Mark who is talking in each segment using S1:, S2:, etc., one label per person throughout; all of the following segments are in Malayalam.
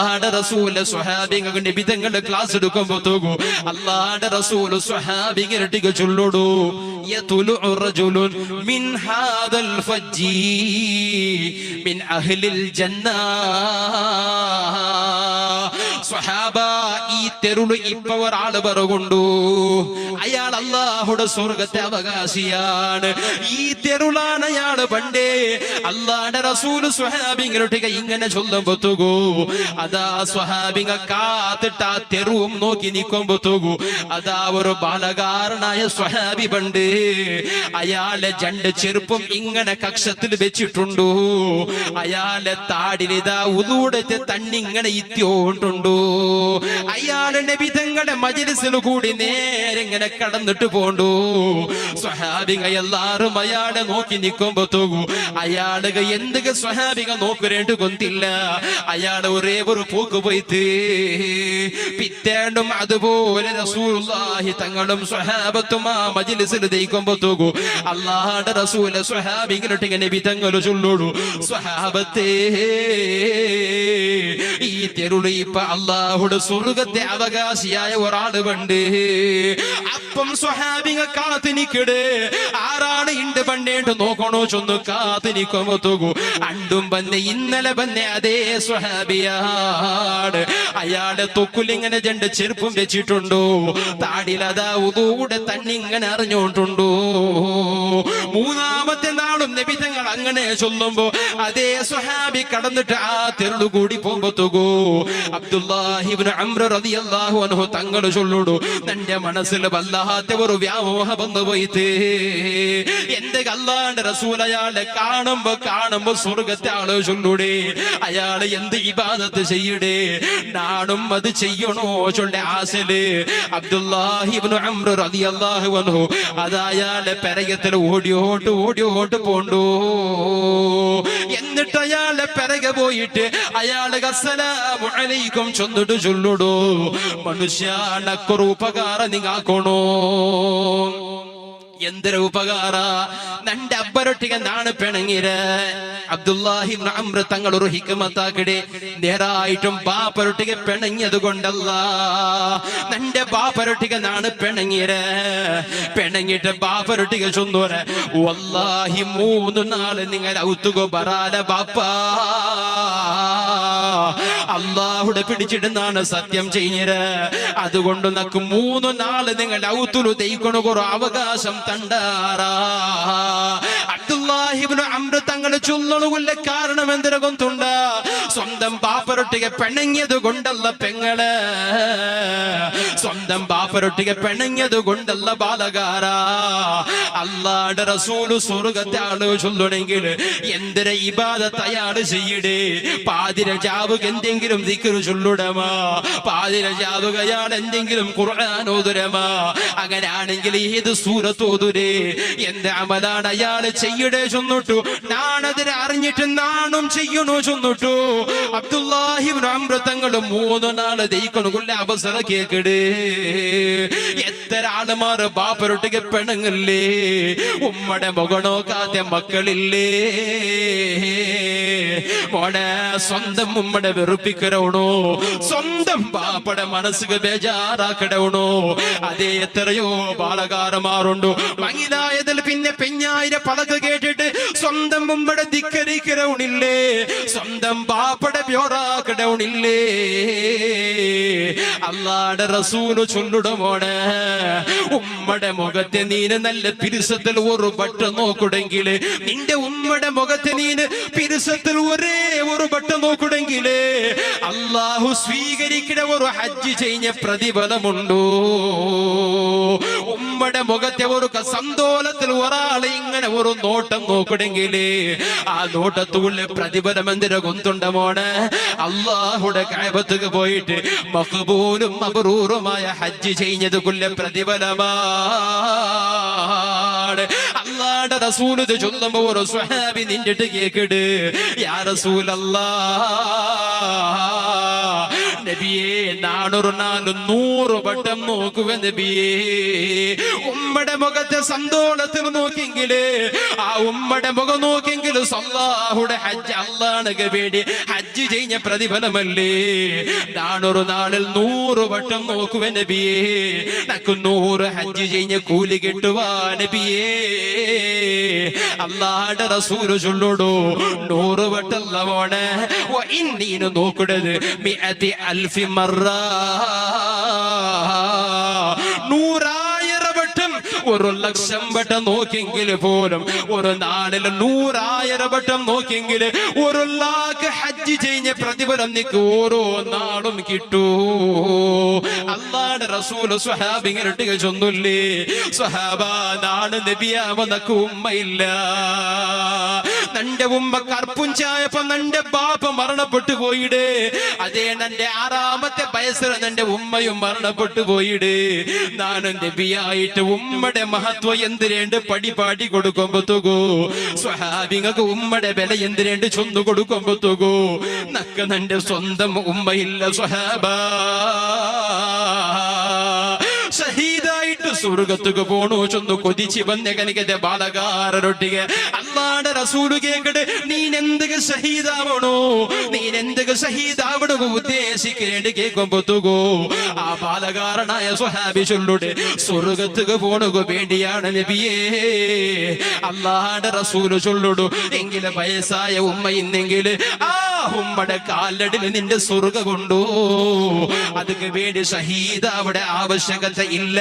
S1: അല്ലാഹുവിന്റെ റസൂല് സ്വഹാബികളുടെ നബിതങ്ങളുടെ ക്ലാസ് എടുക്കുമ്പോൾ തോകൂ അല്ലാഹുവിന്റെ റസൂല് സ്വഹാബികളുടെ ചൊല്ലുടൂ യതുലു റജുലുൻ മിൻ ഹാദൽ ഫജ്ജി മിൻ അഹ്ലിൽ ജന്നാ സ്വഹാബ ഈ തെരുള് ഇപ്പൊ ഒരാള് പറയുകൊണ്ടു അയാൾ അല്ലാഹുടെ സ്വർഗത്തെ അവകാശിയാണ്. ഈ തെരുളാണ് അയാള് പണ്ടേ അല്ലാഹുവിന്റെ റസൂല് സ്വഹാബികളുടെ ഇങ്ങനെ ചൊല്ലുമ്പോ തോകൂ അതാ സ്വഹാബിക കാത്തിട്ട് ആ തെരുവും നോക്കി നിൽക്കുമ്പോ തോകൂ അതാ ഒരു ബാലകാരനായ സ്വഹാബി പണ്ട് അയാളെ രണ്ട് ചെറുപ്പം ഇങ്ങനെ കക്ഷത്തിൽ വെച്ചിട്ടുണ്ടു. അയാളെ താടിലിതാ ഉദൂടത്തെ തണ്ണിങ്ങനെ ഇത്യോണ്ടുണ്ടു. അയാള് നബി തങ്ങളുടെ മജ്‌ലിസിൽ കൂടി നേരെ ഇങ്ങനെ കടന്നിട്ട് പോണ്ടു. സ്വഹാബിക എല്ലാരും അയാളെ നോക്കി നിൽക്കുമ്പോ തോകൂ അയാള് എന്തൊക്കെ സ്വഹാബിക നോക്കരേണ്ടു കൊന്നില്ല. അയാള് ഒരേ ഒരു പോക്ക് പോയിട്ട് പിറ്റേണ്ടും അതുപോലെ റസൂലുള്ളാഹി തങ്ങളും സ്വഹാബത്തും ആ മജ്‌ലിസിൽ ദയിക്കുമ്പോ തോകൂ അല്ലാഹുവിന്റെ റസൂല് സ്വഹാബികളുടെ നബി തങ്ങൾ ചൊല്ലുടൂ സ്വഹാബത്തേ ഈ തെരുളി ഇപ്പൊ അല്ലാഹുടെ സ്വർഗത്തെ അവകാശിയായ ഒരാള് പണ്ട്. അപ്പം സ്വഹാബിക കാത്തിനിക്കട് ആരാണ് ഇണ്ട് പണ്ടേട്ട് നോക്കണോ ചൊന്നു കാത്തിനിക്കുമ്പോ തോകൂ അണ്ടും പന്നെ ഇന്നലെ പന്നെ അതേ സ്വഹാബിയാണ്. അയാളുടെ തൊക്കുലിങ്ങനെ രണ്ട് ചെരുപ്പും വെച്ചിട്ടുണ്ടോ താടിലതാ ഉദൂടെ തന്നിങ്ങനെ അറിഞ്ഞോണ്ടുണ്ടോ. മൂന്നാമത്തെ നാളും നബി തങ്ങൾ അങ്ങനെ ചൊല്ലുമ്പോ അതേ സ്വഹാബി കടന്നിട്ട് ആ തെരുളു കൂടി പോകുമ്പോ തോകൂ അബ്ദുല്ലാഹി ഇബ്നു അംർ റളിയല്ലാഹു അൻഹു തങ്ങൾ ചൊല്ലുടൂ തന്റെ മനസ്സിൽ വല്ലാത്ത ഒരു വ്യാമോഹം വന്നു പോയിട്ട് എന്റെ അല്ലാഹുവിന്റെ റസൂൽ അയാളെ കാണുമ്പോ സ്വർഗത്തെ ആള് ചൊല്ലൂടെ അയാള് എന്ത് ഇബാദത്ത് ചെയ്യടേ നാടും അത് ചെയ്യണോ ചൊല്ല ആശല് അബ്ദുല്ലാഹി ഇബ്നു അംർ റളിയല്ലാഹു അൻഹു അയാളെ പെരകത്തിൽ ഓടിയോട്ട് പോണ്ടു. എന്നിട്ട് അയാളെ പെരകെ പോയിട്ട് അയാള് അസ്സലാമു അലൈക്കും ചൊന്നിട്ട് ചൊല്ലുടൂ മനുഷ്യനക്കൊരു ഉപകാരം നിങ്ങാക്കണോ. എന്തൊരു ഉപകാര നന്റെ അബ്ബരൊട്ടിക നാണ് പിണങ്ങിര് അബ്ദുല്ലാഹി ഇബ്നു അംർ തങ്ങൾ ഒരു ഹിക്മത്താക്കടെ നേരായിട്ടും ബാപ്പരൊട്ടിക പിണങ്ങിയത് കൊണ്ടല്ല നന്റെ ബാപ്പരൊട്ടിക നാണ് പിണങ്ങിയിട്ട് ബാപ്പരൊട്ടിക ചൊന്നോര വല്ലാഹി 3 നാള് നിങ്ങൾ ഔത്തുകോ ബറാല ബാപ്പ അല്ലാഹുടെ പിടിച്ചിടുന്നാണ് സത്യം ചെയ്യര്. അതുകൊണ്ട് നക്ക് 3 നാള് നിങ്ങൾ ഔത്തുലു ദയിക്കണ ഒരു അവകാശം തണ്ടാറാ. അബ്ദുല്ലാഹി ഇബ്നു അംർ തങ്ങൾ ചൊല്ലണുകൊല്ല കാരണം എന്തിനു കൊണ്ടുണ്ട സ്വന്തം ബാപ്പരൊട്ടിക പിണങ്ങിയത് കൊണ്ടല്ല പെങ്ങള് സ്വന്തം ബാപ്പരൊട്ടിക പിണങ്ങിയത് കൊണ്ടല്ല ബാലകാര. അല്ലാഹുവിന്റെ റസൂല് സ്വർഗത്തെ ആള് ചൊല്ലണെങ്കിൽ എന്തിനെ ഇബാദത്ത് അയാള് ചെയ്യടേ. പാതിരജാവുക എന്തെങ്കിലും ദിക്ർ ചൊല്ലുടമാ പാതിരജാവുക അയാൾ എന്തെങ്കിലും ഖുർആൻ ഓതുരമാ അങ്ങനെയാണെങ്കിൽ ഏത് സൂറത്ത് ഓതുരേ എന്റെ അമലാണ് അയാള് ചെയ്യടേ ചൊന്നിട്ടു. നാണതിനെ അറിഞ്ഞിട്ട് നാണും ചെയ്യണോ ചൊന്നിട്ടു. അബ്ദുല്ലാഹി ഇബ്നു അംർ തങ്ങൾ 3 നാള് ദയിക്കണുകൊള്ള അവസരം കേക്കടേ. എത്ര ആളുമാർ ബാപ്പരൊട്ടിക പെണങ്ങല്ലേ ഉമ്മടെ മുഖണോക്കാത്ത മക്കളില്ലേ മോനെ സ്വന്തം ഉമ്മടെ വെറുപ്പിക്കണോ സ്വന്തം ബാപ്പടെ മനസ്സുക ബേജാറാക്കണോ. അതേ എത്രയോ ബാലകാരന്മാരുണ്ടോ മങ്ങിലായതിൽ പിന്നെ പെഞ്ഞായിര പലക കേട്ടിട്ട് സ്വന്തം ഉമ്മടെ ധിക്കരിക്കണമില്ലേ സ്വന്തം ബാപ്പടെ ബ്യോറാക്കണമില്ലേ. അല്ലാഹുവിന്റെ റസൂല് ചൊല്ലുടമോണ് ഉമ്മടെ മുഖത്തെ നീന് നല്ല പിരിസത്തിൽ ഒരു ബട്ട നോക്കുടെങ്കില് നിന്റെ ഉമ്മടെ മുഖത്തെ നീന് പിരിസത്തിൽ ഒരേ ഒരു ബട്ട നോക്കുടെങ്കില് അല്ലാഹു സ്വീകരിക്കുന്ന ഒരു ഹജ്ജ് ചെയ്ഞ്ഞ പ്രതിഫലമുണ്ടോ. ഉമ്മടെ മുഖത്തെ ഒരു സന്തോലത്തിൽ ഒരാളെ ഇങ്ങനെ ഒരു നോട്ടം നോക്കുടെങ്കില് ആ നോട്ടത്തുള്ള പ്രതിഫലം എന്തിനു കൊണ്ടുണ്ടമോണ് അല്ലാഹുടെ കഅബത്തുക്ക് പോയിട്ട് മഖ്ബൂലും മബ്റൂറുമായ ഹജ്ജ് ചെയ്ഞ്ഞത് കൊല്ല പ്രതിഫലമാ. അല്ലാഹുവിന്റെ റസൂല് ചൊല്ലുമ്പോ ഒരു സ്വഹാബി നിന്നിട്ട് കേക്കട് യാ റസൂലല്ലാഹ് നബിയെ 400 വട്ടം നോക്കുക നബിയേ. ഉമ്മയുടെ മുഖത്തെ സന്തോഷത്തിൽ നോക്കിയെങ്കില് ആ ഉമ്മയുടെ മുഖം നോക്കിയെങ്കിലും അല്ലാഹുടെ ഹജ്ജ് അല്ലാഹുവിന് വേണ്ടി ഹജ്ജ് ചെയ്യുന്ന പ്രതിഫലമല്ലേ. 400 നാളിൽ 100 വട്ടം നോക്കുക നബിയേ. നക്ക് 100 ഹജ്ജ് ചെയ്യുന്ന കൂലി കിട്ടുവാ നബിയേ. അല്ലാഹുവിന്റെ റസൂല് ചൊല്ലുടോ 100 വട്ടം മോനെ ഇന്നീന് നോക്കുന്നത് 100,000 മറ. 100,000 വട്ടം 1,00,000 വട്ടം നോക്കിയെങ്കിൽ പോലും ഒരു നാളിൽ 100,000 വട്ടം നോക്കിയെങ്കിൽ 1,00,000 ഹജ്ജ് ചെയ്യുന്ന പ്രതിഫലം നിനക്ക് ഓരോ നാളും കിട്ടൂ. അല്ലാഹുവിന്റെ റസൂല് സ്വഹാബിങ്ങൾക്ക് ചൊല്ലുല്ലേ, സ്വഹാബ നാളെ നബിയാവുന്ന നക്ക് ഉമ്മയില്ല. നന്റെ ഉമ്മ കർപ്പുഞ്ചായപ്പോ നന്റെ ബാപ്പ മരണപ്പെട്ടു പോയിടേ. അതേ നന്റെ 6ാമത്തെ വയസ്സിൽ നന്റെ ഉമ്മയും മരണപ്പെട്ടു പോയിടേ. നാനും നബിയായിട്ട് ഉമ്മയുടെ മഹത്വം എന്തിനേണ്ട് പടി കൊടുക്കുമ്പോത്തുകോ സ്വഹാബിങ്ങൾക്ക് ഉമ്മയുടെ വില എന്തിനേണ്ട് ചൊന്നു കൊടുക്കുമ്പോത്തുകോ നക്ക നന്റെ സ്വന്തം ഉമ്മയില്ല സ്വഹാബ. ഷഹീദായിട്ട് സ്വർഗത്തുക്ക് പോണു ചൊന്നു കൊതിച്ച് വന്ന കനികത്തെ ബാലകാരൊട്ടിಗೆ അല്ലാഹുവിന്റെ റസൂല് കേക്കട്ടെ, നീനെന്തൊക്കെ ഷഹീദാവണോ, നീനെന്തൊക്കെ ഷഹീദാവണോ ഉദ്ദേശിക്കേണ്ടി കേൾക്കുമ്പോത്തുകോ ആ ബാലകാരനായ സ്വഹാബി ചൊല്ലുടെ സ്വർഗത്തുക്ക് പോണുക വേണ്ടിയാണ് നബിയേ. അല്ലാഹുവിന്റെ റസൂല് ചൊല്ലുടു എങ്കിലെ വയസ്സായ ഉമ്മ ഇന്നെങ്കില് ആ ഉമ്മയുടെ കാലടിൽ നിന്റെ സ്വർഗം കൊണ്ടു. അതൊക്കെ വേണ്ടി ഷഹീദ് അവിടെ ആവശ്യകത ഇല്ല.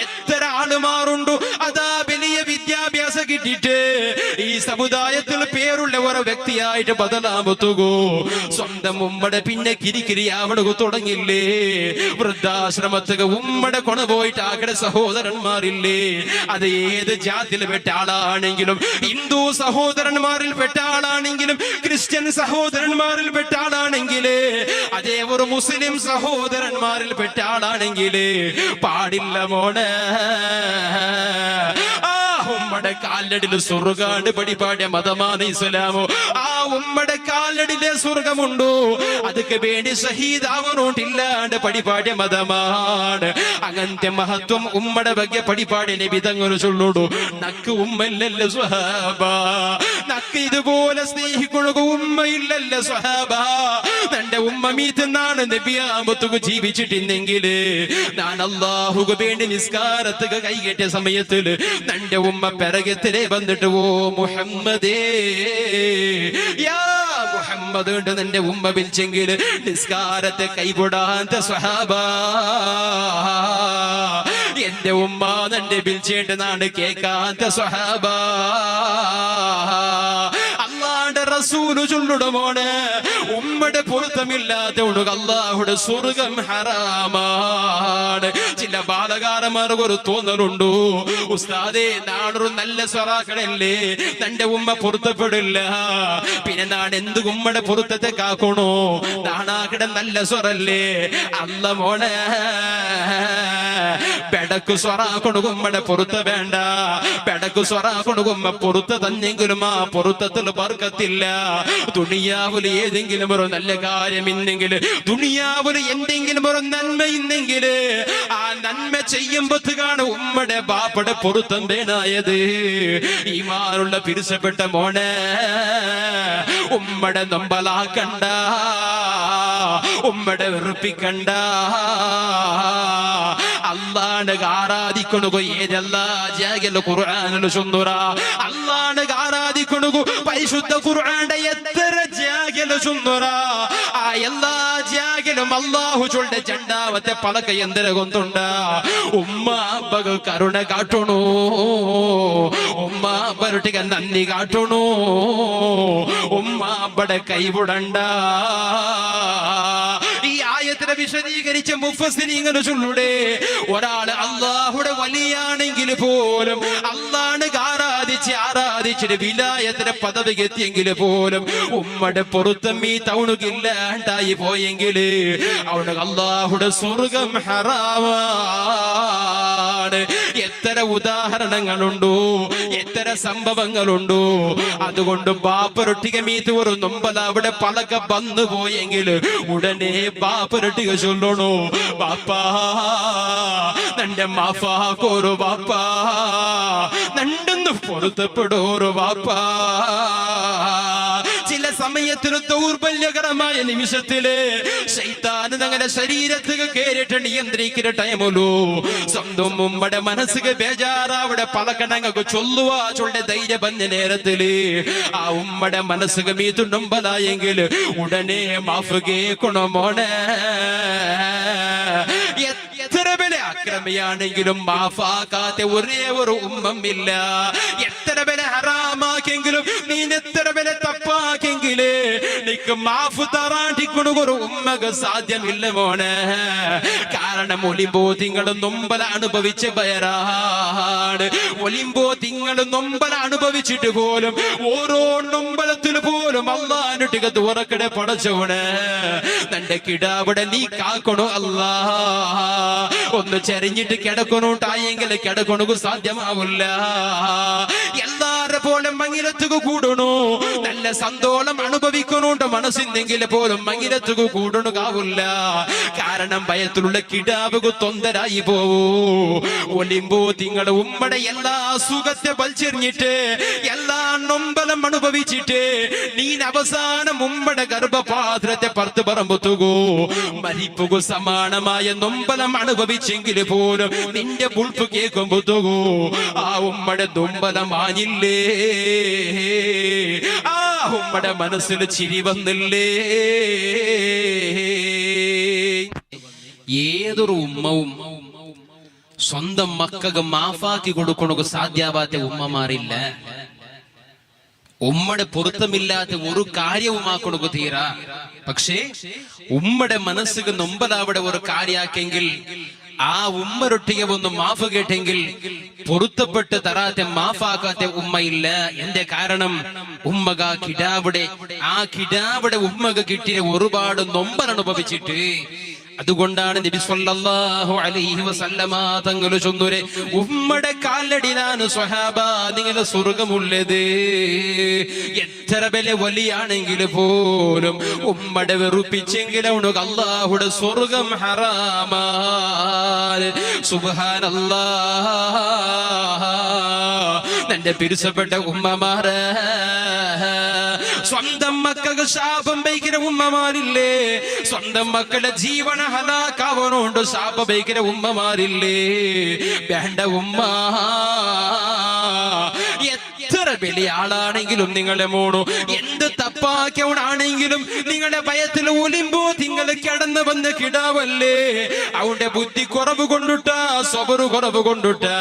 S1: എത്ര ആളുമാറുണ്ടു അതാ വലിയ വിദ്യാഭ്യാസം കിട്ടിയിട്ട് ഈ സമുദായത്തിൽ പേരുള്ള ഒരു വ്യക്തിയായിട്ട് ബദലാമത്തുകോ സ്വന്തം ഉമ്മടെ പിന്നെ കിരികിരി അവിടെ തുടങ്ങില്ലേ. വൃദ്ധാശ്രമത്തുക ഉമ്മടെ കൊണ പോയിട്ട് ആകടെ സഹോദരന്മാരില്ലേ, അത് ഏത് ജാതിയിൽ പെട്ട ആളാണെങ്കിലും, ഹിന്ദു സഹോദരന്മാരിൽ പെട്ട ആളാണെങ്കിലും, ക്രിസ്ത്യൻ സഹോദരന്മാരിൽ പെട്ട ആളാണെങ്കിലേ, അതേ ഒരു മുസ്ലിം സഹോദരന്മാരിൽ പെട്ട ആളാണെങ്കിലേ പാടില്ല മോനെ. ഉമ്മടെ കാലടില് സ്വർഗാണ്ട് പടിപാടിയ മതമാണ് ഇസ്ലാമോ. ആ ഉമ്മടെ കാലടിലെ സ്വർഗമുണ്ടോ അതൊക്കെ വേണ്ടി ഷഹീദാവണോട്ടില്ലാണ്ട് പടിപാടിയ മതമാണ്. അങ്ങനത്തെ മഹത്വം ഉമ്മടെ ಬಗ್ಗೆ പടിപാടിയ നബി തങ്ങൾ ചൊല്ലുടു നക്ക് ഉമ്മയില്ലല്ലോ സ്വഹാബ, നക്ക് ഇതുപോലെ സ്നേഹിക്കൊഴുക ഉമ്മയില്ലല്ലോ സ്വഹാബ. തന്റെ ഉമ്മ മീത്തുന്നാണ് നബിയാമത്തുക ജീവിച്ചിട്ടിന്നെങ്കില് ഞാൻ അല്ലാഹുക്ക് വേണ്ടി നിസ്കാരത്തുക കൈകെട്ടിയ സമയത്തില് തന്റെ ഉമ്മ പിറകത്തിലെ വന്നിട്ട് ഓ മുഹമ്മദേ യാ മുഹമ്മദ് ഉണ്ട് നിന്റെ ഉമ്മ വിളിച്ചെങ്കിൽ നിസ്കാരത്തെ കൈവിടാത്ത സ്വഹാബ. എന്റെ ഉമ്മ നിന്റെ വിളിച്ചേട്ട് നാണ് കേൾക്കാത്ത സ്വഹാബ. അല്ലാഹുവിന്റെ റസൂല് ചൊല്ലുടമോണ് ഉമ്മയുടെ പൊരുത്തമില്ലാത്തവണു അല്ലാഹുടെ സ്വർഗം ഹറാമാണ്. ചില ബാലകാരന്മാർക്ക് ഒരു തോന്നലുണ്ടു, ഉസ്താദേ നാടൊരു നല്ല സ്വറാക്കളല്ലേ, തന്റെ ഉമ്മ പൊരുത്തപ്പെടില്ല, പിന്നെ നാട് എന്ത് ഉമ്മയുടെ പൊരുത്തത്തെ കാക്കണോ, നാണാക്കിടെ നല്ല സ്വറല്ലേ. അല്ല മോനെ പെടക്ക് സ്വറ കൊടുക്കുമ്മടെ പൊരുത്ത വേണ്ട, പെടക്ക് സ്വറ കൊടുക്കുമ്പ പൊരുത്ത തന്നെങ്കിലും ആ പൊരുത്തത്തിൽ ബർക്കത്തില്ല. ദുനിയാവില് ഏതെങ്കിലും ഒരു നല്ല കാര്യം ഇന്നെങ്കിൽ, ദുനിയാവില് എന്തെങ്കിലും ഒരു നന്മ ഇന്നെങ്കിൽ ആ നന്മ ചെയ്യുമ്പോഴാണ് ഉമ്മയുടെ ബാപ്പയുടെ പൊരുത്തം വേണായത്. ഈമാനുള്ള പിരിച്ചപ്പെട്ട മോനെ ഉമ്മയുടെ നൊമ്പലാക്കണ്ട, ഉമ്മയുടെ വെറുപ്പിക്കണ്ട. അല്ലാഹുവിനെ ആരാധിക്കണുക ഏതെല്ലാ ജാഗിലും ഖുർആനിൽ ചൊല്ലുറ. അല്ലാഹുവിനെ ആരാധിക്കണുക പരിശുദ്ധ ഖുർആന്റെ എത്ര ജാഗിലും ചൊല്ലുറ. ആ എല്ലാ ജാഗിലും അല്ലാഹു ചൊല്ലുന്ന രണ്ടാമത്തെ പലക എന്തിന കൊണ്ടുണ്ട ഉമ്മ അബ്ബക്ക് കരുണ കാട്ടണു, ഉമ്മ അബ്ബരുട്ടിക നന്ദി കാട്ടണു, ഉമ്മ അബ്ബടെ കൈവിടണ്ട. ഈ ആയത്തിനെ വിശദീകരിച്ച മുഫസ്സിരീങ്ങൾ ചൊല്ലുടെ ഒരാള് അല്ലാഹുടെ വലിയാണെങ്കിൽ പോലും അല്ലാഹുവിനെ ആരാധിച്ചിട്ട് വിലായത്തിന്റെ പദവിക്ക് എത്തിയെങ്കിൽ പോലും ഉമ്മയുടെ പൊരുത്തം ഈ തവണുകില്ലാണ്ടായി പോയെങ്കിൽ അവിടെ അല്ലാഹുടെ സ്വർഗം ഹറാമാ. എത്ര ഉദാഹരണങ്ങളുണ്ടോ, എത്ര സംഭവങ്ങളുണ്ടോ. അതുകൊണ്ട് ബാപ്പരൊട്ടിക മീത്ത് ഒരു നൊമ്പല അവിടെ പലക വന്നു പോയെങ്കിൽ ഉടനെ ബാപ്പരൊട്ടിക ചൊല്ലണോ, ബാപ്പാ നന്റെ മാഫാക്കോരു ബാപ്പാ, നണ്ടെന്ന് പൊരുത്തപ്പെടോരു ബാപ്പാ. ചില സമയത്തിന് ദൗർബല്യകരമായ നിമിഷത്തില് ശൈത്താൻ അങ്ങനെ ശരീരത്തിൽ കേറിട്ട് നിയന്ത്രിക്കുന്ന ടൈമല്ലോ സ്വന്തം ഉമ്മയുടെ മനസ്സിക്ക് ബേജാറാവിടെ പലക്കണങ്ങൾക്ക് ചൊല്ലുവാ ചൊല്ലെ ധൈര്യ ബന്ധ നേരത്തില് ആ ഉമ്മയുടെ മനസ്സിക്ക് മീത്തുണ്ടമ്പലായെങ്കിൽ ഉടനെ മാഫ് കേൾക്കണോ മോനെ. എത്ര വില അക്രമിയാണെങ്കിലും മാഫാക്കാത്ത ഒരേ ഒരു ഉമ്മമില്ല. എത്ര വില ഹറാമാക്കെങ്കിലും നീ എത്ര വില തപ്പാക്കെങ്കിലേ നിക്ക് മാഫ് തറാണ്ടിക്കൊണ്ടു ഒരു ഉമ്മക്ക് സാധ്യമില്ല മോനെ. കാരണം ഒലിമ്പോ നിങ്ങൾ നൊമ്പല അനുഭവിച്ച ബയറാണ്. ഒലിമ്പോ നിങ്ങൾ നൊമ്പല അനുഭവിച്ചിട്ട് പോലും ഓരോ നൊമ്പലത്തിൽ പോലും അള്ളാനുട്ടിക തുറക്കടെ പടച്ചോണ് നിന്റെ കിടാവിടെ നീ കാക്കണോ അല്ലാ. ഒന്ന് ചെരിഞ്ഞിട്ട് കിടക്കണോട്ടായെങ്കിൽ കിടക്കണു സാധ്യമാവില്ല. എല്ലാരെ പോലെ മങ്ങിലത്തുക കൂടണോ, നല്ല സന്തോഷം അനുഭവിക്കണോണ്ട് മനസ്സിന്തെങ്കിൽ പോലും മങ്ങിലത്തുക കൂടണു കാവില്ല. കാരണം ഭയത്തിലുള്ള കിടാവുക തൊന്തരായി പോവൂ. ഒലിമ്പോ നിങ്ങളുടെ ഉമ്മയുടെ എല്ലാ സുഖത്തെ വലിച്ചെറിഞ്ഞിട്ട് എല്ലാ നൊമ്പലം അനുഭവിച്ചിട്ട് നീ അവസാനം ഉമ്മയുടെ ഗർഭപാത്രത്തെ പുറത്ത് പറമ്പുത്തുകൂ. മരിപ്പുക സമാനമായ നൊമ്പലം അനുഭവിച്ചെങ്കിൽ പോലും നിന്റെ പുൾപ്പ് കേൾക്കുമ്പോത്തുകൂ ആ ഉമ്മയുടെ നൊമ്പലം ആഞ്ഞില്ലേ, ആ ഉമ്മയുടെ മനസ്സിൽ ചിരി വന്നില്ലേ. ഏതൊരു ഉമ്മവും സ്വന്തം മക്കൾക്ക് മാഫാക്കി കൊടുക്കണക്ക് സാധ്യാവാത്ത ഉമ്മമാരില്ല. ഉമ്മയുടെ പൊരുത്തമില്ലാത്ത ഒരു കാര്യവുമാക്കണക്ക് തീരാ. പക്ഷേ ഉമ്മയുടെ മനസ്സിക്ക് നൊമ്പലാവിടെ ഒരു കാര്യാക്കെങ്കിൽ ആ ഉമ്മരൊട്ടിയെ ഒന്ന് മാഫ് കേട്ടെങ്കിൽ പൊരുത്തപ്പെട്ട് തരാത്തെ മാഫാക്കാത്ത ഉമ്മയില്ല. എന്റെ കാരണം ഉമ്മക കിടാവിടെ ആ കിടാവിടെ ഉമ്മക കിട്ടിയ ഒരുപാട് നൊമ്പൽ അനുഭവിച്ചിട്ട്. അതുകൊണ്ടാണ് നബി സല്ലല്ലാഹു അലൈഹി വസല്ലമ തങ്ങൾ ചൊന്നുരെ ഉമ്മയുടെ കാലടിയിലാണ് സ്വഹാബ നിങ്ങളുടെ സ്വർഗമുള്ളത്. എത്ര വില വലിയാണെങ്കിൽ പോലും ഉമ്മയുടെ വെറുപ്പിച്ചെങ്കിലും അല്ലാഹുടെ സ്വർഗം ഹറാമാണ്. സുബ്ഹാനല്ലാഹ്. എന്റെ പിരിച്ചപ്പെട്ട ഉമ്മമാരെ, സ്വന്തം മക്കൾക്ക് ശാപം വയ്ക്കുന്ന ഉമ്മമാരില്ലേ, സ്വന്തം മക്കളുടെ ജീവന ഹലാക്കാവനോണ്ട് ശാപം വയ്ക്കുന്ന ഉമ്മമാരില്ലേ. വേണ്ട ഉമ്മ, എത്ര വലിയ ആളാണെങ്കിലും നിങ്ങളുടെ മോണോ എന്ത് തപ്പാക്കവണാണെങ്കിലും നിങ്ങളുടെ ഭയത്തിൽ ഒലിമ്പോ നിങ്ങൾ കിടന്നു വന്ന കിടാവല്ലേ. അവന്റെ ബുദ്ധി കുറവ് കൊണ്ടിട്ടാ, സ്വബറ് കുറവ് കൊണ്ടിട്ടാ,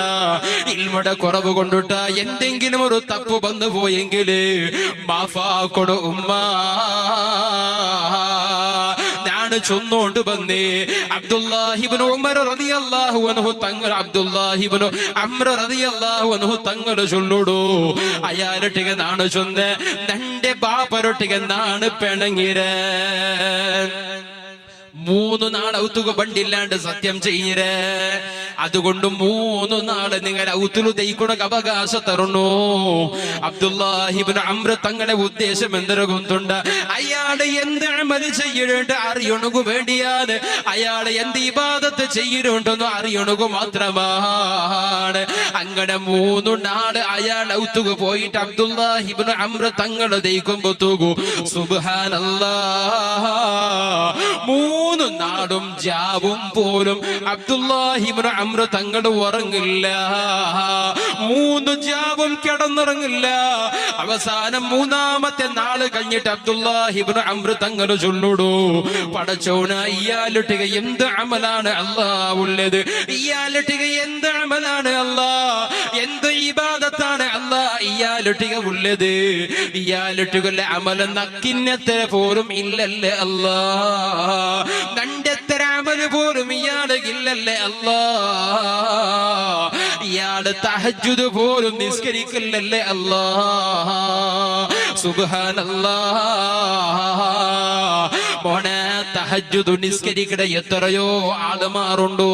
S1: ഇൽമയുടെ കുറവ് കൊണ്ടിട്ടാ എന്തെങ്കിലും ഒരു തപ്പ് വന്നു പോയെങ്കില് മാഫാക്കൊടു ഉമ്മ. ചൊന്നോണ്ട് വന്നേ അബ്ദുല്ലാഹിബ്നു ഉമർ റളിയല്ലാഹു അൻഹു തങ്ങൾ അബ്ദുല്ലാഹിബ്നു അംർ റളിയല്ലാഹു അൻഹു തങ്ങൾ ചൊല്ലുടോ അയാളൊട്ടിಗೆ ನಾನು ചൊന്ന തന്റെ ബാപ്പരൊട്ടിಗೆ ನಾನು പിണങ്ങിരേ. 3 നാൾ ഔത്തുക ബണ്ടില്ലാണ്ട് സത്യം ചെയ്യരേ. അതുകൊണ്ട് 3 നാൾ നിങ്ങൾ ഔത്തുലു ദൈക്കുണക്ക് അവകാശ തരണോ. അബ്ദുല്ലാഹിബ്നു അംർ തങ്ങളുടെ ഉദ്ദേശം എന്തൊരു ഗുന്തുണ്ട്, അയാള് എന്ത് അമല് ചെയ്യണുണ്ട് അറിയണു വേണ്ടിയാണ്, അയാള് എന്ത് ഇബാദത്ത് ചെയ്യണുണ്ടെന്ന് അറിയണു മാത്രമാണ്. അങ്ങനെ 3 നാള് അയാൾ ഔത്തുക പോയിട്ട് അബ്ദുല്ലാഹിബ്നു അംർ തങ്ങൾ ദൈക്കുമ്പോ തൂകൂ. സുബ്ഹാനല്ലാഹ്. 3 നാടും ജാവും പോലും അബ്ദുല്ലാഹിബ്നു അംർ തങ്ങൾ ഉറങ്ങില്ല. 3 ജാവും കിടന്നുറങ്ങില്ല. അവസാനം 3ാമത്തെ നാള് കഴിഞ്ഞിട്ട് അബ്ദുല്ലാഹിബ്നു അംർ തങ്ങൾ ചൊല്ലുടൂ, പടച്ചോന ഇയാളുട്ടിക എന്ത് അമലാണ് അല്ലാ ഉള്ളത്, ഇയാളുട്ടിക എന്ത് അമലാണ് അല്ലാ, എന്ത് ഇബാദത്താണ് അല്ലാ ഇയാളുട്ടിക ഉള്ളത്, ഇയാളുട്ടികളുടെ അമല നക്കിന്നത്തെ പോലും ഇല്ലല്ലേ അല്ലാ, കണ്ടെത്തര അമല് പോലും ഇയാളില്ലല്ലേ അല്ലാ, ഇയാള് തഹജ്ജുദ് പോലും നിസ്കരിക്കില്ലല്ലേ അല്ലാ. സുബ്ഹാനല്ലാഹ്. മോനെ തഹജ്ജുദ് നിസ്കരിക്കട എത്രയോ ആളുമാറുണ്ടോ.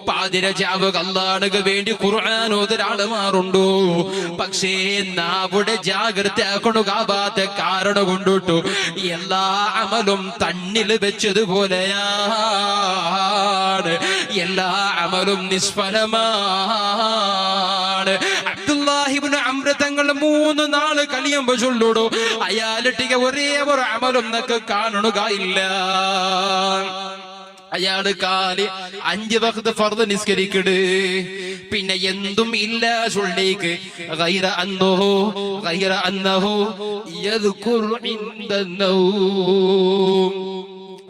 S1: പാതിരജാവ് അല്ലാഹുവിന് വേണ്ടി ഖുർആൻ ഓതുന്ന മാറുണ്ടോ? പക്ഷേ നാവിടെ ജാഗ്രത ആക്കണുകാവാത്ത കാരണം കൊണ്ടിട്ടു എല്ലാ അമലും തന്നിൽ വെച്ചതുപോലെയാണ്, എല്ലാ അമലും നിഷ്ഫലമാണ്. അബ്ദുല്ലാഹി ഇബ്നു അംർ തങ്ങൾ 3 നാൾ കഴിയുമ്പോ ചൊല്ലുടോ അയാളിട്ടിക ഒരേ ഒരു അമലും നക്ക് കാണുക ഇല്ല. അയാള് കാല് 5 വഖ്ത് ഫർദ് നിസ്കരിക്കട്, പിന്നെ എന്തും ഇല്ല ചൊല്ലേക്ക് ഗൈറ അന്നഹു യദ്കുറു ഇൻദന്നൗം.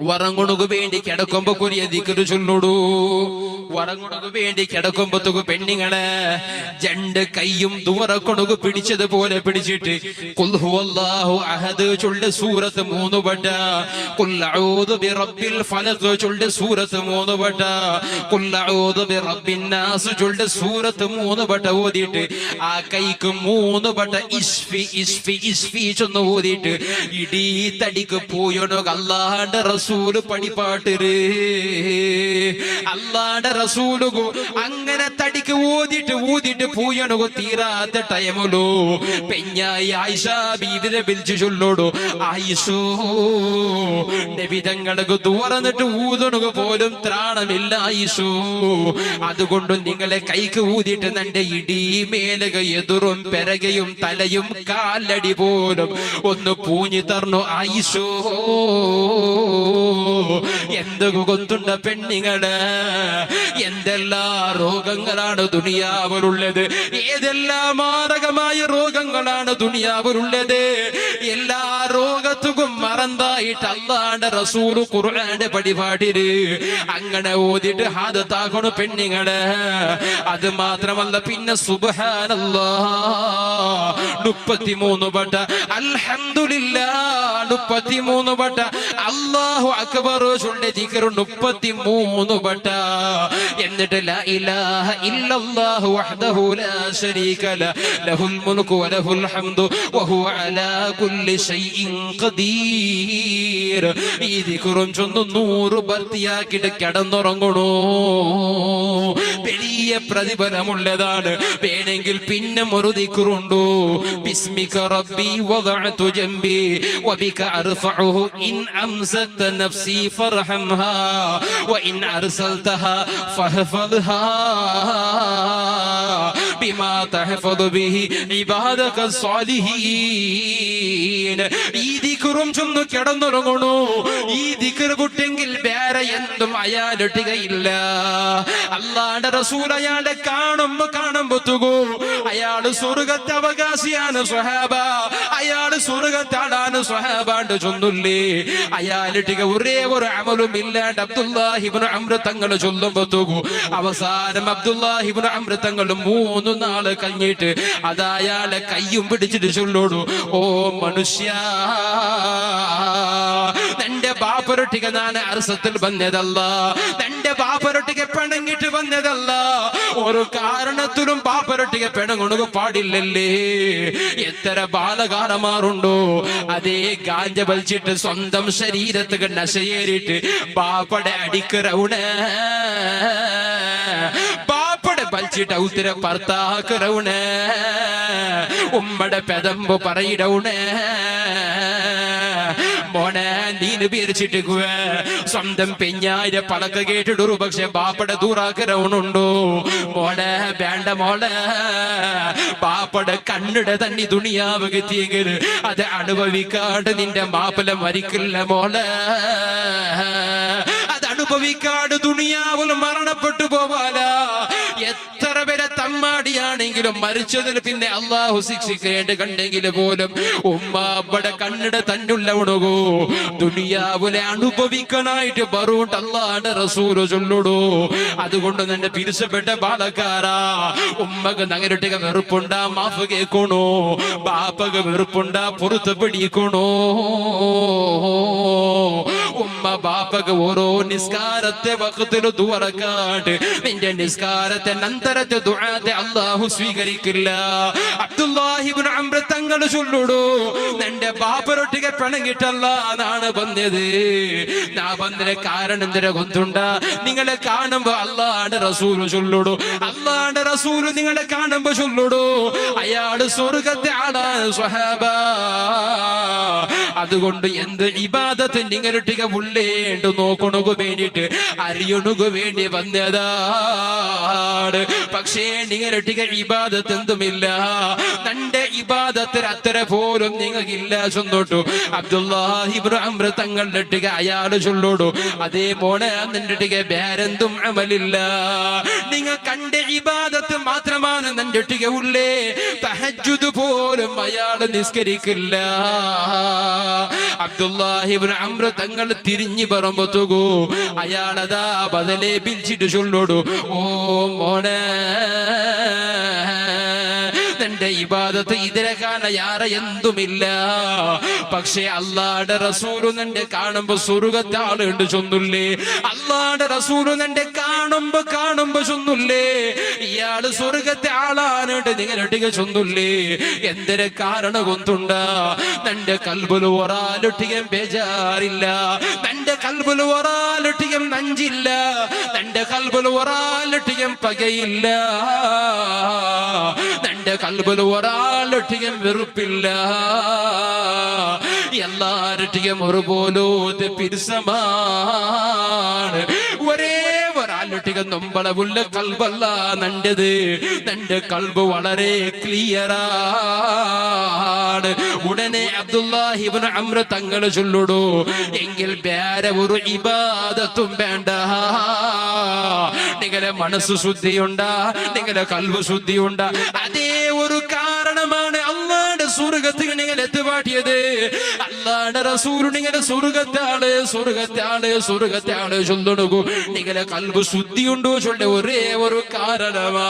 S1: വറങ്ങുണുകു വേണ്ടി കിടക്കുമ്പോ കുരിയ ദിക്റ് ചൊല്ലുടൂ. വറങ്ങുണുകു വേണ്ടി കിടക്കുമ്പോ പെണ്ണുങ്ങളെ 2 കൈയും ദൂരക്കൊണുകു പിടിച്ചതുപോലെ പിടിച്ചിട്ട് ഖുൽ ഹുവല്ലാഹു അഹദ് ചൊല്ല് സൂറത്ത് 3 വട്ട, ഖുൽ അഊദു ബിറബ്ബിൽ ഫലഖ് ചൊല്ല് സൂറത്ത് 3 വട്ട, ഖുൽ അഊദു ബിറബ്ബിൻ നാസ് ചൊല്ല് സൂറത്ത് 3 വട്ട ഓതിയിട്ട് ആ കൈക്ക് 3 വട്ട ഇസ്ഫി ഇസ്ഫി ഇസ്ഫി ചൊന്ന് ഓതിയിട്ട് ഇടീ തടിക്ക് പോയോണോ അല്ലാഹുവിന്റെ റസൂല് പണിപ്പാട്ടര്. അല്ലാഹുവിന്റെ റസൂല് അങ്ങനെ തടിക്ക് ഊതിട്ട് പൂയണു തീരാത്ത ടൈമല്ലോ പെഞ്ഞായി ആയിഷ ബീവിനെ വിളിച്ചു ചൊല്ലോടു, ആയിഷോ നബി തങ്ങൾക്ക് തുറന്നിട്ട് ഊതണുക പോലും ത്രാണമില്ല ആയിഷോ, അതുകൊണ്ട് നിങ്ങളെ കൈക്ക് ഊതിട്ട് നന്റെ ഇടീ മേലക എതിറും പെരകയും തലയും കാലടി പോലും ഒന്ന് പൂഞ്ഞി തർന്നു ആയിഷോ. എന്തൊക്കെ കൊത്തുണ്ട പെണ്ണുങ്ങള്, എന്തെല്ലാം രോഗങ്ങളാണ് ദുനിയാവിലുള്ളത്, ഏതെല്ലാം മാരകമായ രോഗങ്ങളാണ് ദുനിയാവിലുള്ളത്. എല്ലാ രോഗത്തുക്കും മറന്നായിട്ട് അല്ലാഹുവിന്റെ റസൂൽ ഖുർആന്റെ പടിപാടിര് അങ്ങനെ ഓതിട്ട് ഹാദത്താകണു പെണ്ണുങ്ങള്. അത് മാത്രമല്ല പിന്നെ സുബ്ഹാനല്ലാഹ് 33 വട്ട, അൽഹംദുലില്ലാഹ് 33 വട്ട, അല്ലാഹു അക്ബർ ചൊല്ല് ദിക്ർ 33 വട്ട. എന്നിട്ട് ലാ ഇലാഹ ഇല്ലല്ലാഹു വഹ്ദഹു ലാ ശരീക ലഹുൽ മുൽക്കു വലഹുൽ ഹംദു വഹുവ അലാ കുല്ലി ശൈഇൻ ഖദീർ. ഈ ദിക്റും ചൊന്ന് 100 ഭർത്തിയാക്കിയിട്ട് കിടന്നുറങ്ങണോ. വലിയ പ്രതിഫലമുള്ളതാണ്. വേണമെങ്കിൽ പിന്നെ ഒരു ദിക്റുണ്ടോ, ബിസ്മിക റബ്ബി വദഅതു ജംബി വബിക അർഫഉഹു ഇൻ അംസക്ത നഫ്സി ഫർഹംഹാ വഇൻ അർസൽതഹാ ഫഹ്ഫദ്ഹാ ബിമാ തഹ്ഫദു ബിഹി ഇബാദക സ്വാലിഹീൻ. ഈ ദിക്റും ചൊന്ന് കിടന്നുറങ്ങണോ. ഈ ദിക്ർ കുട്ടെങ്കിൽ വേറെ എന്തും അയാളിട്ടുകയില്ല. അല്ലാഹുവിന്റെ റസൂൽ അയാളെ കാണുമ്പോ തുകൂ അയാള് സ്വർഗത്തെ അവകാശിയാണ് സ്വഹാബ, അയാള് സ്വർഗത്താടാണ് സ്വഹാബാണ്ട് ചൊല്ലില്ലേ. അയാളിട്ടുക ഒരേ ഒരു അമലും ഇല്ലാണ്ട് അബ്ദുല്ലാഹി ഇബ്നു അംർ തങ്ങൾ ചൊല്ലുമ്പോ തുകൂ അവസാനം അബ്ദുല്ലാഹി ഇബ്നു അംർ തങ്ങൾ 3 നാള് കഴിഞ്ഞിട്ട് അതയാളെ കയ്യും പിടിച്ചിട്ട് ചൊല്ലോടു, ഓ മനുഷ്യ, നിന്റെ ബാപ്പരൊട്ടിക ഞാൻ അർസത്തിൽ വന്നതല്ല, നിന്റെ ബാപ്പരൊട്ടിക പിണങ്ങിട്ട് വന്നതല്ല. ഒരു കാരണത്തിലും ബാപ്പരൊട്ടിക പിണങ്ങുക പാടില്ലല്ലേ. എത്ര ബാലകാരന്മാരുണ്ടോ അതേ ഗാഞ്ച വലിച്ചിട്ട് സ്വന്തം ശരീരത്തുക നശയേറിട്ട് ബാപ്പടെ അടിക്കറൗണ, ബാപ്പടെ വലിച്ചിട്ട് ഔത്തിര ഭർത്താക്കറൗണ, ഉമ്മടെ പെതമ്പ് പറയിടൗണ. മോനെ നീന് പിരിച്ചിട്ട് സ്വന്തം പെഞ്ഞായിരെ പടക്ക കേട്ടിട്ടൊരു പക്ഷെ ബാപ്പടെ ദൂറാക്കരവണുണ്ടോ. മോളെ വേണ്ട മോളെ, ബാപ്പടെ കണ്ണിടെ തന്നെ ദുനിയാവ് കിട്ടിയെങ്കിൽ അത് അനുഭവിക്കാണ്ട് നിന്റെ മാപ്പിള മരിക്കില്ല മോളെ. അത് അനുഭവിക്കാണ്ട് ദുനിയാവിൽ മരണപ്പെട്ടു പോവാല. എത്ര പേരെ തമ്മാടിയാണെങ്കിലും മരിച്ചതിൽ പിന്നെ അള്ളാഹു ശിക്ഷിക്കേണ്ട കണ്ടെങ്കിൽ പോലും ഉമ്മാപ്പടെ കണ്ണിടെ തന്നുള്ളവണുകോ ദുനിയാവിലെ അനുഭവിക്കാനായിട്ട് ബറൂട്ട് അല്ലാഹുവിന്റെ റസൂൽ ചൊല്ലുടോ. അതുകൊണ്ട് നിന്റെ പിരിച്ചപ്പെട്ട ബാലക്കാരാ, ഉമ്മക്ക് നഗരട്ടിക വെറുപ്പുണ്ടാ മാഫ് കേൾക്കണോ, ബാപ്പക്ക് വെറുപ്പുണ്ടാ പുറത്ത് പിടിക്കണോ. ഉമ്മ ബാപ്പക്ക് ഓരോ നിസ്കാരത്തെ വഖത്തില് ദുആറക്കാട്ട് നിന്റെ നിസ്കാരത്തെ നന്തരത്തെ ദുആത്തെ അല്ലാഹു സ്വീകരിക്കില്ല. അബ്ദുല്ലാഹി ഇബ്നു അംർ തങ്ങൾ ചൊല്ലുടോ നിന്റെ ബാപ്പരൊട്ടിಗೆ പിണങ്ങിട്ടല്ല നാണ് ಬಂದത്. നാ ಬಂದ್ರೆ ಕಾರಣ എന്തിനെ ಗೊತ್ತುಂಟ? നിങ്ങളെ കാണുമ്പോ അല്ലാഹുവിന്റെ റസൂൽ ചൊല്ലുടോ, അല്ലാഹുവിന്റെ റസൂൽ നിങ്ങളെ കാണുമ്പോ ചൊല്ലുടോ അയാള് സ്വർഗ്ഗത്തെ ആളാണ് സ്വഹാബ. അതുകൊണ്ട് എന്ത് ഇബാദത്ത് നിങ്ങളൊട്ടിಗೆ ഉള്ളേണ്ടു നോക്കണു വേണ്ടിട്ട് അറിയണു വേണ്ടി വന്നതാണ്. പക്ഷേ നിങ്ങളൊട്ടിಗೆ ഇബാദത്ത് എന്തുമില്ല. തന്റെ ഇബാദത്തിൽ അത്ര പോലും നിങ്ങൾക്കില്ല ചൊന്നോട്ടു. അബ്ദുല്ലാഹി ഇബ്നു അംർ തങ്ങളുടെ ഒട്ടിಗೆ അയാള് ചൊല്ലോടു അതേ മോനെ നിന്റെ ഒട്ടിಗೆ വേറെന്തും അമലില്ല. നിങ്ങൾ കണ്ട ഇബാദത്ത് മാത്രമാണ് നിന്റെ ഒട്ടിಗೆ ഉള്ളേ. തഹജ്ജുദ് പോലും അയാള് നിസ്കരിക്കില്ല. അബ്ദുല്ലാഹി ഇബ്നു അംർ തങ്ങൾ തിരിഞ്ഞു പറമ്പത്തുകൂ അയാളതാ ബദലേ പിടിച്ചിട്ട് ചൊല്ലോടു ഓ മോനെ നിന്റെ ഇബാദത്ത് ഇതിനെ കാണാൻ യാറെ എന്തുമില്ല. പക്ഷേ അല്ലാഹുവിന്റെ റസൂല് നിന്റെ കാണുമ്പോ സ്വർഗ്ഗത്തെ ആളുണ്ട് ചൊന്നില്ലേ. അല്ലാഹുവിന്റെ റസൂല് നിന്റെ കാണുമ്പോ ചൊന്നില്ലേ ഇയാള് സ്വർഗ്ഗത്തെ ആളാണിട്ട് നിങ്ങളൊട്ടിಗೆ ചൊന്നില്ലേ. എന്തിനെ കാരണം കൊണ്ടുണ്ടാ നിന്റെ കൽബില് ഒരാളൊട്ടിಗೆ ബേജാറില്ല. നിന്റെ കൽബില് ഒരാളൊട്ടിಗೆ നഞ്ചില്ല. നിന്റെ കൽബില് ഒരാളൊട്ടിಗೆ പകയില്ല. നിന്റെ കൽബില് ഒരാളൊട്ടിಗೆ വെറുപ്പില്ല. എല്ലാരൊട്ടിಗೆ ഒരുപോലത്തെ പിരിസമാണ്. ഒരേ ഒരാളൊട്ടിಗೆ നൊമ്പളവുള്ള കൽബല്ല നന്റത്. നിന്റെ കൽബ് വളരെ ക്ലിയറാണ്. ഉടനെ അബ്ദുല്ലാഹി ഇബ്നു അംർ തങ്ങൾ ചൊല്ലുടോ എങ്കിൽ വേറെ ഒരു ഇബാദത്തും വേണ്ട. നിങ്ങളെ മനസ്സ് ശുദ്ധിയുണ്ടാ, നിങ്ങളെ കൽബ് ശുദ്ധിയുണ്ടാ. അതേ ഒരു കാരണമാണ് അല്ലാഹുവിന്റെ സ്വർഗ്ഗത്തിൽ നിങ്ങൾ എത്തിപ്പാട്ടിയത്. അല്ലാഹുവിന്റെ റസൂൽ നിങ്ങളുടെ സ്വർഗ്ഗത്താണ് ചൊല്ലുകൂ. നിങ്ങളെ കൽബ് ശുദ്ധിയുണ്ടോ ചൊല്ല ഒരേ ഒരു കാരണമാണ്.